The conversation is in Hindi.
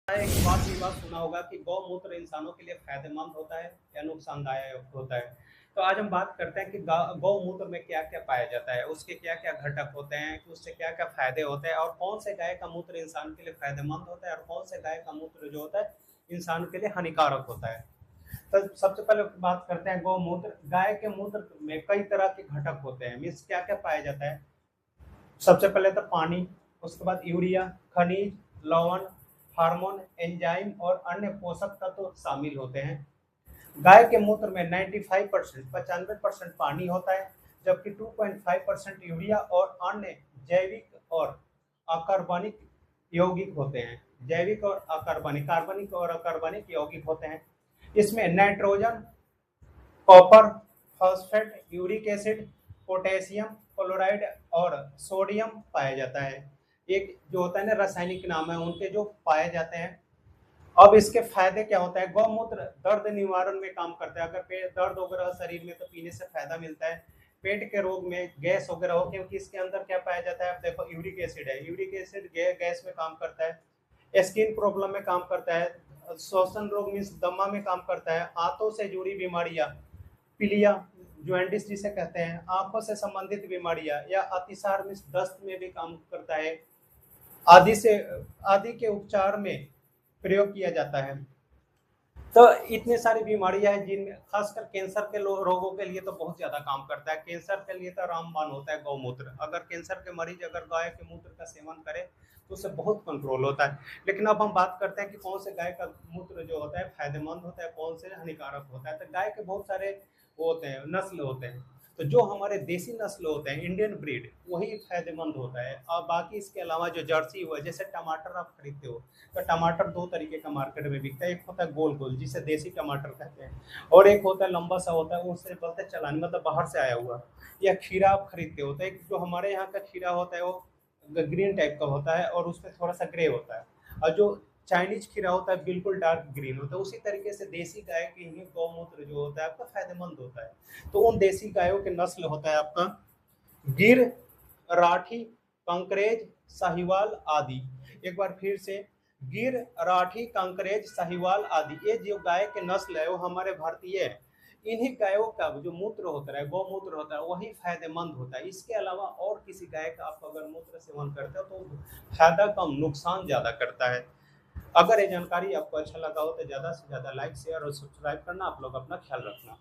एक बात ये बात सुना होगा कि गौमूत्र इंसानों के लिए फायदेमंद होता है या नुकसानदायक होता है। तो आज हम बात करते हैं कि गौमूत्र में क्या क्या पाया जाता है, उसके क्या क्या घटक होते हैं, कि उससे क्या क्या फायदे होते हैं और कौन से गाय का मूत्र इंसान के लिए फायदेमंद होता है और कौन से गाय का मूत्र जो होता है इंसान के लिए हानिकारक होता है। तो सबसे पहले बात करते हैं गौमूत्र। गाय के मूत्र में कई तरह के घटक होते हैं, मीन्स क्या क्या पाया जाता है। सबसे पहले तो पानी, उसके बाद यूरिया, खनिज, लवण, हार्मोन, एंजाइम और अन्य पोषक तत्व शामिल होते हैं। गाय के मूत्र में 95% पानी होता है, जबकि 2.5% यूरिया और अन्य जैविक और अकार्बनिक यौगिक होते हैं। जैविक और अकार्बनिक, कार्बनिक और अकार्बनिक यौगिक होते हैं। इसमें nitrogen, copper, phosphate, uric acid, potassium chloride और सोडियम पाया जाता है। एक जो होता है ना, रासायनिक नाम है उनके जो पाए जाते हैं। अब इसके फायदे क्या होता है। गौमूत्र दर्द निवारण में काम करता है। अगर पेट दर्द वगैरह शरीर में तो पीने से फायदा मिलता है। पेट के रोग में, गैस वगैरह हो, क्योंकि इसके अंदर क्या पाया जाता है, आप देखो यूरिक एसिड है। यूरिक एसिड गैस में काम करता है, स्किन प्रॉब्लम में काम करता है, श्वसन रोग मीन्स दमा में काम करता है, आंतों से जुड़ी बीमारियां, पीलिया ज्वेंडिस जिसे कहते हैं, आंखों से संबंधित बीमारियां या अतिसार मीन्स दस्त में भी काम करता है। आदि से आदि के उपचार में प्रयोग किया जाता है। तो इतनी सारी बीमारियां हैं जिनमें खासकर कैंसर के रोगों के लिए तो बहुत ज्यादा काम करता है। कैंसर के लिए तो रामबाण होता है गौमूत्र। अगर कैंसर के मरीज अगर गाय के मूत्र का सेवन करे तो उससे बहुत कंट्रोल होता है। लेकिन अब हम बात करते हैं कि कौन से गाय का मूत्र जो होता है फायदेमंद होता है, कौन से हानिकारक होता है। तो गाय के बहुत सारे वो होते हैं, नस्ल होते हैं। तो जो हमारे देसी नस्ल होते हैं, इंडियन ब्रीड, वही फायदेमंद होता है। और बाकी इसके अलावा जो जर्सी हुआ, जैसे टमाटर आप खरीदते हो तो टमाटर दो तरीके का मार्केट में बिकता है। एक होता है गोल गोल जिसे देसी टमाटर कहते हैं, और एक होता है लंबा सा होता है, उससे बोलते हैं चलानी, मतलब बाहर से आया हुआ। या खीरा आप खरीदते हो तो एक जो हमारे यहाँ का खीरा होता है वो ग्रीन टाइप का होता है और उसमें थोड़ा सा ग्रे होता है। और जो चाइनीज खीरा होता है बिल्कुल डार्क ग्रीन होता है। उसी तरीके से देसी गाय के ही गौमूत्र जो होता है आपका फायदेमंद होता है। तो उन देसी गायों के नस्ल होता है आपका गिर, राठी, कंकरेज, साहिवाल आदि। एक बार फिर से, गिर, राठी, कंकरेज, साहिवाल आदि, ये जो गाय के नस्ल है वो हमारे भारतीय है। इन्हीं गायों का जो मूत्र होता है, गौमूत्र होता है, वही फायदेमंद होता है। इसके अलावा और किसी गाय का आप अगर मूत्र सेवन करते हो तो फायदा कम नुकसान ज्यादा करता है। अगर ये जानकारी आपको अच्छा लगा हो तो ज्यादा से ज्यादा लाइक शेयर और सब्सक्राइब करना। आप लोग अपना ख्याल रखना।